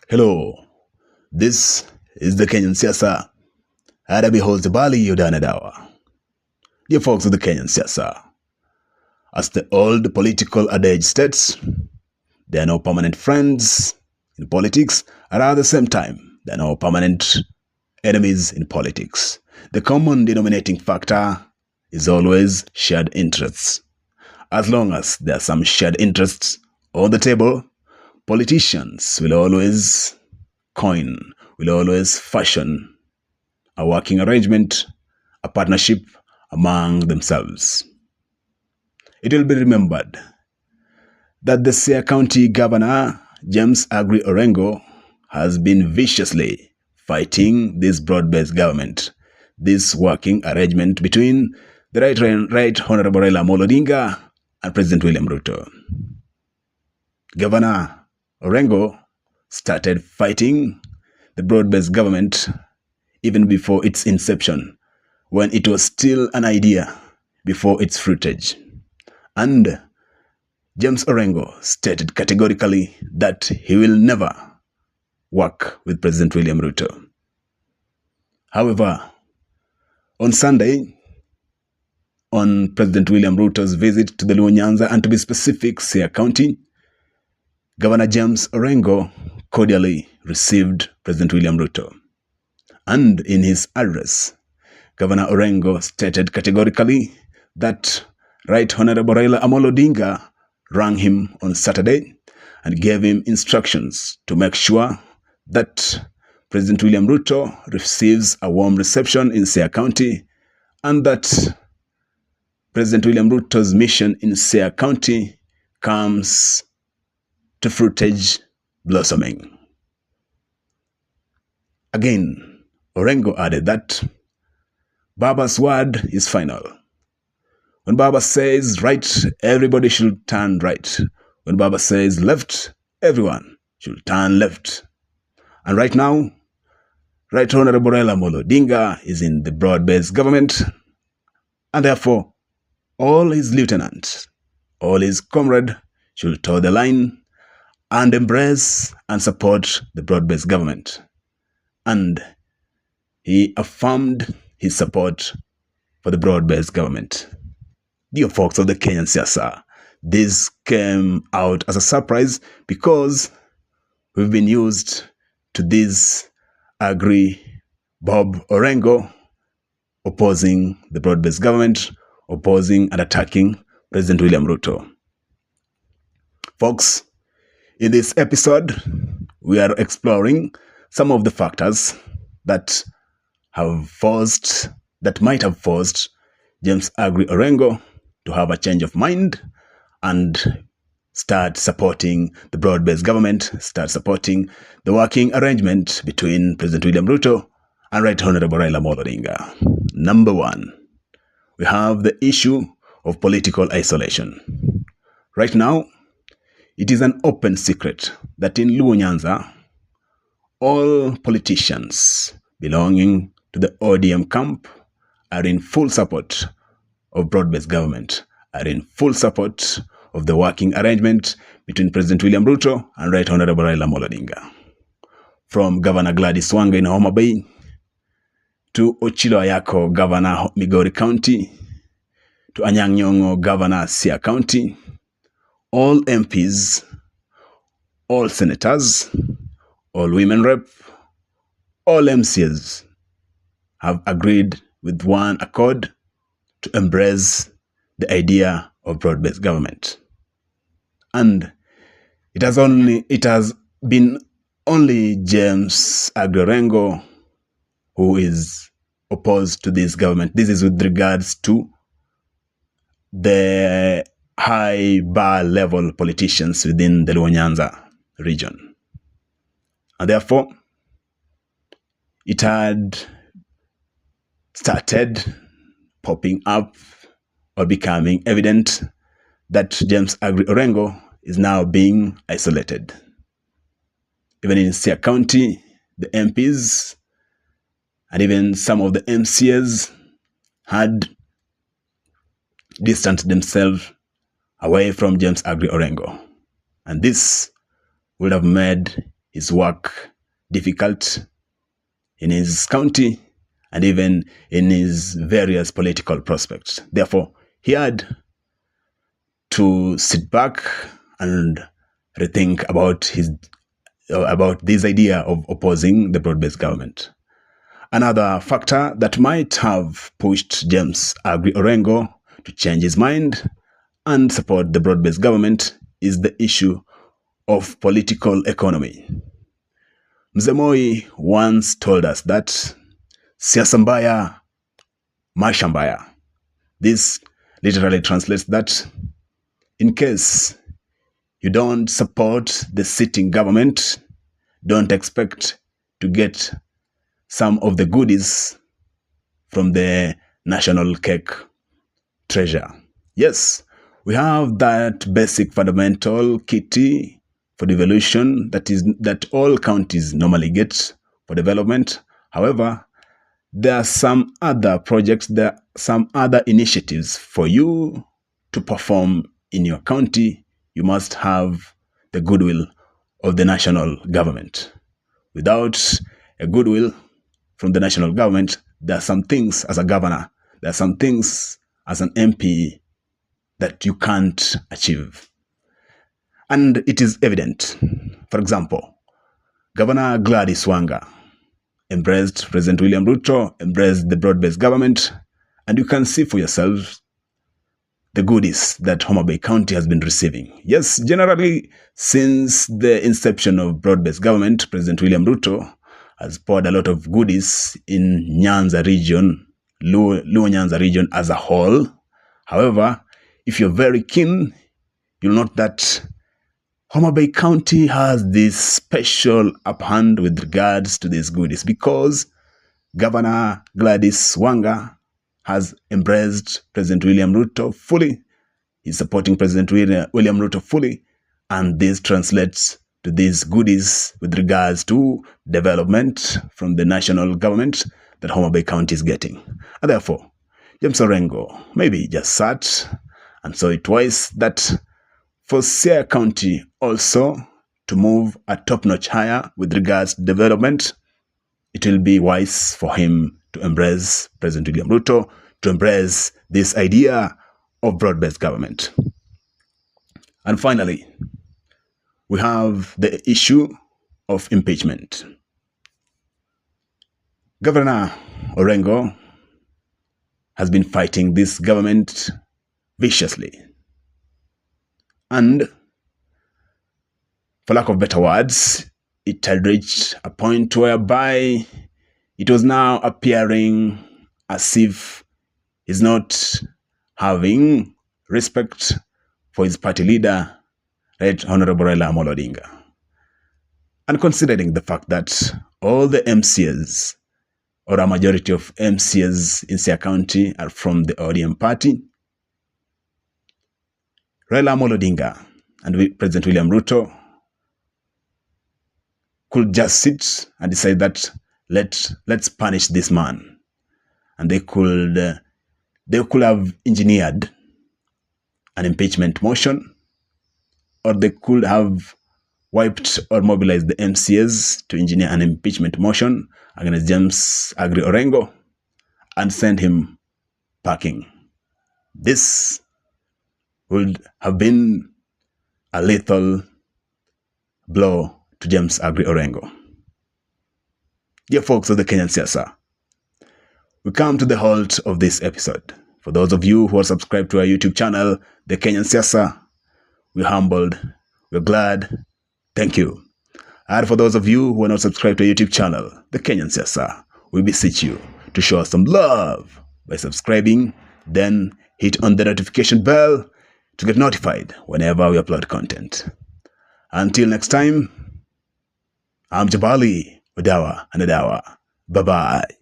Hello, this is the Kenyan Siasa. Adabi holds the Bali Yodanadawa. Dear folks of the Kenyan Siasa, as the old political adage states, there are no permanent friends in politics, and at the same time, there are no permanent enemies in politics. The common denominating factor is always shared interests. As long as there are some shared interests on the table, politicians will always fashion a working arrangement, a partnership among themselves. It will be remembered that the Siaya County Governor, James Aggrey Orengo, has been viciously fighting this broad-based government, this working arrangement between the Right Honorable Raila Odinga and President William Ruto. Governor Orengo started fighting the broad-based government even before its inception, when it was still an idea before its fruitage. And James Orengo stated categorically that he will never work with President William Ruto. However, on Sunday, on President William Ruto's visit to the Luo Nyanza, and to be specific, Siaya County, Governor James Orengo cordially received President William Ruto. And in his address, Governor Orengo stated categorically that Right Honorable Raila Odinga rang him on Saturday and gave him instructions to make sure that President William Ruto receives a warm reception in Siaya County, and that President William Ruto's mission in Siaya County comes to fruitage blossoming. Again, Orengo added that Baba's word is final. When Baba says right, everybody should turn right. When Baba says left, everyone should turn left. And right now, Right Honorable Raila Odinga is in the broad-based government, and therefore, all his lieutenants, all his comrades should toe the line and embrace and support the broad-based government. And he affirmed his support for the broad-based government. Dear folks of the Kenyan Siasa, this came out as a surprise because we've been used to this Aggrey Bob Orengo opposing the broad-based government, opposing and attacking President William Ruto. Folks, in this episode, we are exploring some of the factors that might have forced James Aggrey Orengo to have a change of mind and start supporting the broad-based government, start supporting the working arrangement between President William Ruto and Right Honorable Raila Odinga. Number one, we have the issue of political isolation. Right now, it is an open secret that in Luo Nyanza, all politicians belonging to the ODM camp are in full support of broad-based government, are in full support of the working arrangement between President William Ruto and Right Honorable Raila Odinga. From Governor Gladys Wanga in Homa Bay, to Ochilo Ayako, Governor Migori County, to Anyang' Nyong'o, Governor Siaya County, all MPs, all senators, all women rep, all MCs have agreed with one accord to embrace the idea of broad-based government. And it has been only James Aggrey Orengo who is opposed to this government. This is with regards to the high bar level politicians within the Luo Nyanza region. And therefore, it had started popping up or becoming evident that James Aggrey Orengo is now being isolated. Even in Siaya County, the MPs and even some of the MCs had distanced themselves away from James Aggrey Orengo. And this would have made his work difficult in his county and even in his various political prospects. Therefore, he had to sit back and rethink about this idea of opposing the broad-based government. Another factor that might have pushed James Aggrey Orengo to change his mind and support the broad-based government is the issue of political economy. Mzee Moi once told us that siasa mbaya, maisha mbaya. This literally translates that in case you don't support the sitting government, don't expect to get some of the goodies from the national cake treasure. Yes, we have that basic fundamental kitty for devolution that all counties normally get for development. However, there are some other projects, there are some other initiatives for you to perform in your county. You must have the goodwill of the national government. Without a goodwill from the national government, there are some things as a governor, there are some things as an MP that you can't achieve. And it is evident. For example, Governor Gladys Wanga embraced President William Ruto, embraced the broad-based government, and you can see for yourselves the goodies that Homa Bay County has been receiving. Yes, generally, since the inception of broad-based government, President William Ruto has poured a lot of goodies in Nyanza region, Luo Nyanza region as a whole. However, if you're very keen, you'll note that Homa Bay County has this special upper hand with regards to these goodies because Governor Gladys Wanga has embraced President William Ruto fully. He's supporting President William Ruto fully, and this translates to these goodies with regards to development from the national government that Homa Bay County is getting. And therefore, James Orengo maybe just sat and saw it twice that for Siaya County also to move a top-notch higher with regards to development, it will be wise for him to embrace President William Ruto, to embrace this idea of broad-based government. And finally, we have the issue of impeachment. Governor Orengo has been fighting this government viciously. And for lack of better words, it had reached a point whereby it was now appearing as if he's not having respect for his party leader, Right Honorable Raila Amolo Odinga. And considering the fact that all the MCAs, or a majority of MCAs in Siaya County, are from the ODM party, Raila Amolo Odinga and President William Ruto could just sit and decide that let's punish this man. And they could have engineered an impeachment motion, or they could have wiped or mobilized the MCAs to engineer an impeachment motion against James Aggrey Orengo and send him packing. This would have been a lethal blow to James Aggrey Orengo. Dear folks of the Kenyan Siasa, we come to the halt of this episode. For those of you who are subscribed to our YouTube channel, the Kenyan Siasa, we're humbled, we're glad, thank you. And for those of you who are not subscribed to our YouTube channel, the Kenyan Siasa, we beseech you to show us some love by subscribing, then hit on the notification bell to get notified whenever we upload content. Until next time, I'm Jabali, Wadawa and Adawa. Bye-bye.